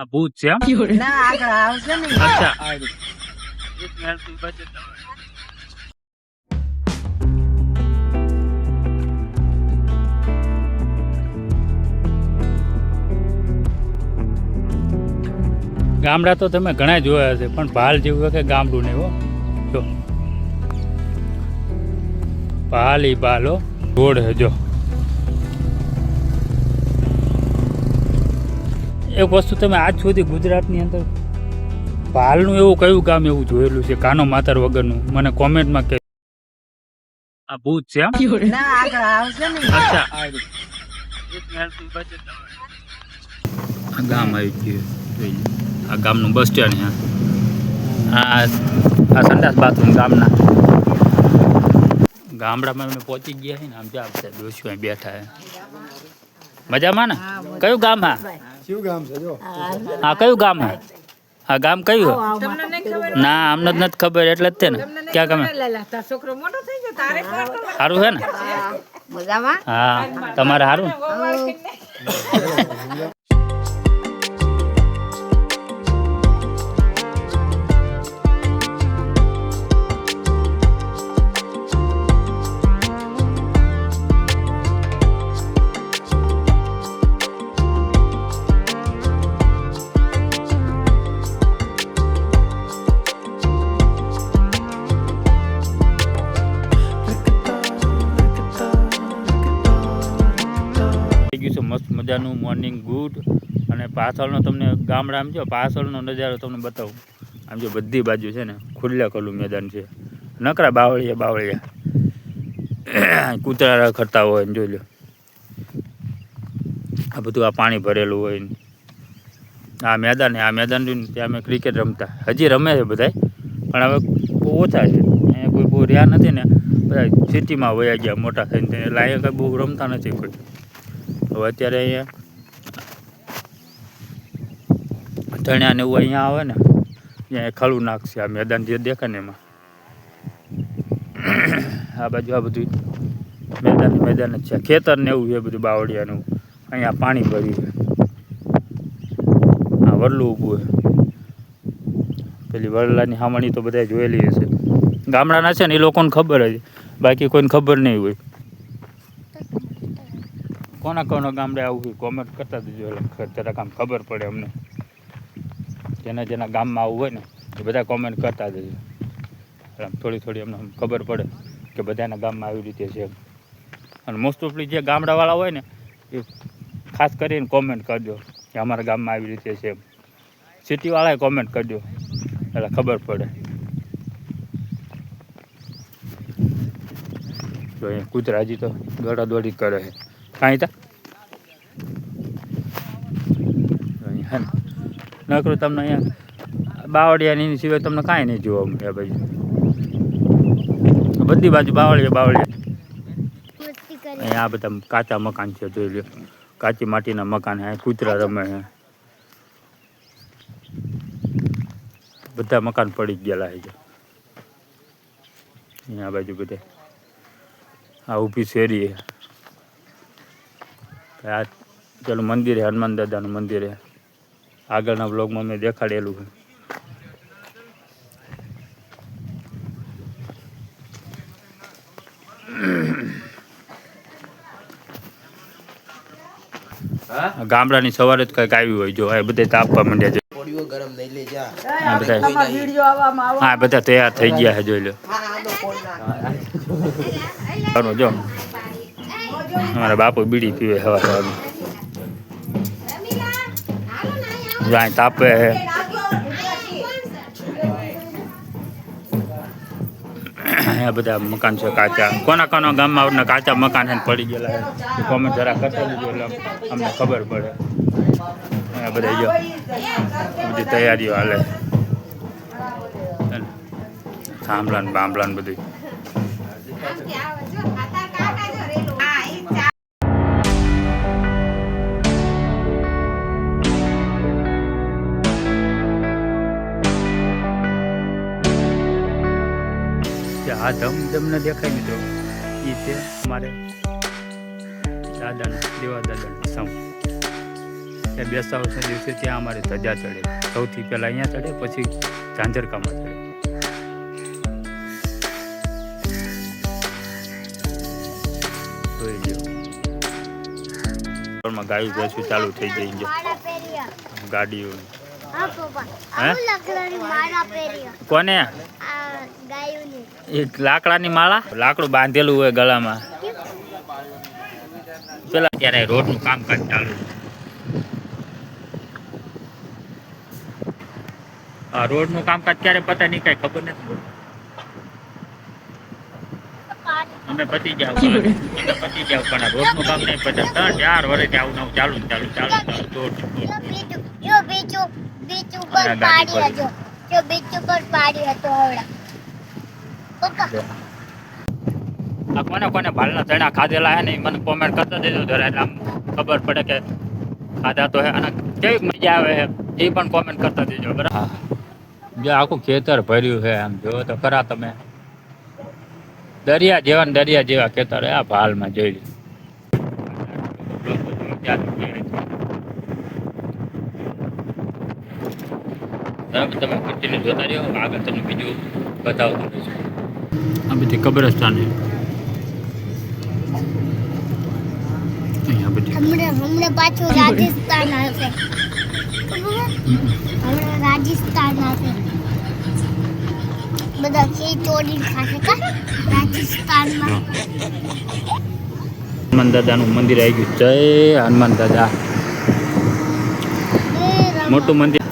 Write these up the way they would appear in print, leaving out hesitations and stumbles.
આ ભૂત છે એમ? ના આગળ આવશે ને અચ્છા આ રહ્યું. એક મિનિટ બચે તમારે. ગામડા તો તમે ઘણા જોયા હશે પણ ભાલ જેવું કે ગામડું નહીં હો. જો ભાલ ઈ ભાલો રોડ હે જો. એક વસ્તુ તમે આજ સુધી ગુજરાતની અંદર ભાલનું એવું કયું ગામ એવું જોયેલું છે કાનો માતર વગરનું? મને કોમેન્ટમાં કે આ ભૂત છે એમ? ના આગળ આવશે ને અચ્છા આ રહ્યું. એક મિનિટ બચે તમારે. આ ગામ આવી ગયું જોઈ લો. આ ગામનું બસ સ્ટેન્ડ છે. આ સંડાસ બાથરૂમ ગામના. ગામડામાં અમે પહોંચી ગયા છે ને આમ જ્યાં બધા દોસ્યો અહીં બેઠા છે. મજામાં ને? કયું ગામ હા? શું ગામ છે જો? હા કયું ગામ હા? હા ગામ કયું? ના અમને જ નથી ખબર એટલે જ તે ને. ક્યાં ગમે છોકરો મોટો થઈ ગયો તારે સારું છે ને? મજામાં હા તમારે સારું ને? થઈ ગયું છે મસ્ત મજાનું મોર્નિંગ ગુડ. અને પાછળનો તમને ગામડા આમ જો પાછળનો નજારો તમને બતાવું. આમ જો બધી બાજુ છે ને ખુલ્લા ખુલ્લું મેદાન છે. નકરા બાવળિયા કૂતરા રખડતા હોય ને જોઈ લો. આ બધું આ પાણી ભરેલું હોય ને આ મેદાન જોઈને ત્યાં અમે ક્રિકેટ રમતા. હજી રમે છે બધા પણ હવે બહુ ઓછા છે. અહીંયા કોઈ બહુ રહ્યા નથી ને બધા સિટીમાં વયા ગયા મોટા થઈને એટલે અહીંયા કંઈ બહુ રમતા નથી કોઈ. હવે અત્યારે અહીંયા ધણ્યા ને એવું અહીંયા આવે ને ત્યાં ખલું નાખશે આ મેદાન જે દેખાય ને એમાં. આ બાજુ આ બધું મેદાન જ છે. ખેતર ને એવું છે બધું બાવળિયાનું. અહીંયા પાણી ભર્યું છે. આ વરલું ઊભું છે. પેલી વરલાની હામણી તો બધા જોયેલી હશે. ગામડાના છે ને એ લોકોને ખબર જ, બાકી કોઈને ખબર નહીં હોય. કોના ગામડે આવું હોય કોમેન્ટ કરતા દેજો એટલે જરાક આમ ખબર પડે અમને. જેના ગામમાં આવું હોય ને એ બધા કોમેન્ટ કરતા દેજો. આમ થોડી અમને ખબર પડે કે બધાના ગામમાં આવી રીતે છે. અને મોસ્ટ ઓફલી જે ગામડાવાળા હોય ને એ ખાસ કરીને કોમેન્ટ કરજો કે અમારા ગામમાં આવી રીતે છે. સિટીવાળાએ કોમેન્ટ કરજો એટલે ખબર પડે. જો અહીંયા કૂતરા હજી તો દોડાદોડી કરે છે. કાંઈ તા નકરું તમને અહીંયા બાવળિયાની સિવાય તમને કાંઈ નહીં જોવા મળે. બાજુ બધી બાજુ બાવળિયા. અહીંયા આ બધા કાચા મકાન છે જોઈ લો. કાચી માટીના મકાન છે. કૂતરા રમે છે. બધા મકાન પડી ગયેલા છે. અહીંયા બાજુ બધા આ ઊભી શેરી છે. આ પેલું મંદિર છે હનુમાન દાદાનું મંદિર છે. આગળના બ્લોગમાં મેં દેખાડેલું છે. ગામડાની સવારે જ કંઈક આવ્યું હોય જો આ બધા તાપવા માંડ્યા છે. હા બધા તૈયાર થઈ ગયા છે જોઈ લો. જો અમારા બાપુ બીડી પીવે સવાર જાય તાપે છે. અહીંયા બધા મકાન છે કાચા. કોના ગામમાં કાચા મકાન પડી ગયેલા છે કોમેન્ટ જરા કરતા દીધું એટલે અમને ખબર પડે. અહીંયા બધા જો બધી તૈયારીઓ હાલે. થાંભલા ને બાંભલા ને બધું. આ ધમને દેખાય મિત્રો એ છે અમારે દાદાના દેવા દાદાના સાઉન્ડ. એ બેસતા વર્ષના દિવસે ત્યાં અમારે ધજા ચડે. સૌથી પહેલાં અહીંયા ચડે, પછી ઝાંઝરકામાં ચડે. જોઈ લ્યો. ઘરમાં ગાયું ભેંસું ચાલુ થઈ જાય છે. ગાડીઓ હે? કોને? એ લાકડાની માળા, લાકડું બાંધેલું હોય ગળામાં. પેલા ત્યારે રોડનું કામકાજ ચાલુ. આ રોડનું કામકાજ ક્યારે પતા નહીં, કઈ ખબર નથી. અમે પતી જાવ પણ આ રોડનું કામ નહીં પતા. 3-4 વર્ષથી આવું નવું ચાલુ આ કોને કોને ભાલના ચણા ખાધેલા હે ને ઈ મને કોમેન્ટ કરતા દેજો જરા, એટલે આમ ખબર પડે કે ખાધા તો હે અને કેવી મજા આવે હે એ પણ કોમેન્ટ કરતા દેજો. બરાબર, જો આખું ખેતર ભર્યું છે. આમ જો તો ખરા તમે, દરિયા જેવા ખેતર હે આ ભાલમાં. જોઈ લો. તમે કન્ટિન્યુ જોતા રહ્યો, આગળ તમને બીજું બતાવતો રહીશું. આ બધી કબ્રસ્તાન છે અહીંયા બધી. હમણાં પાછું રાજસ્થાન આવશે. હમણાં રાજસ્થાન આવશે. બધા ખેત ચોરી ખાશે કા રાજસ્થાનમાં. હનુમાન દાદાનું મંદિર આવી ગયું. જય હનુમાન દાદા. મોટું મંદિર.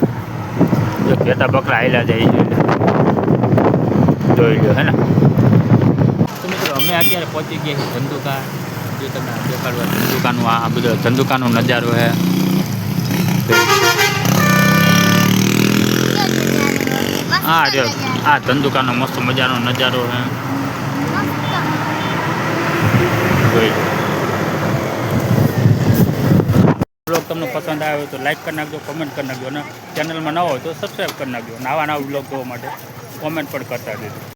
જો ઘેટા બકરા આવેલા જાય જોઈ લો હે ને. તો મિત્રો અમે અત્યારે પહોંચી ગયા છીએ ધંધુકા. જો તમે દેખાડવા ધંધુકાનું આ બધો ધંધુકાનો નજારો છે. હા જો આ ધંધુકાનો મસ્ત મજાનો નજારો છે. જોઈ લો. બ્લોગ તમને પસંદ આવ્યો તો લાઈક કરી નાખજો, કોમેન્ટ કરી નાખજો અને ચેનલમાં નવો હોય તો સબસ્ક્રાઈબ કરી નાખજો. નવા બ્લોગ જોવા માટે કોમેન્ટ પણ કરતા રહેજો.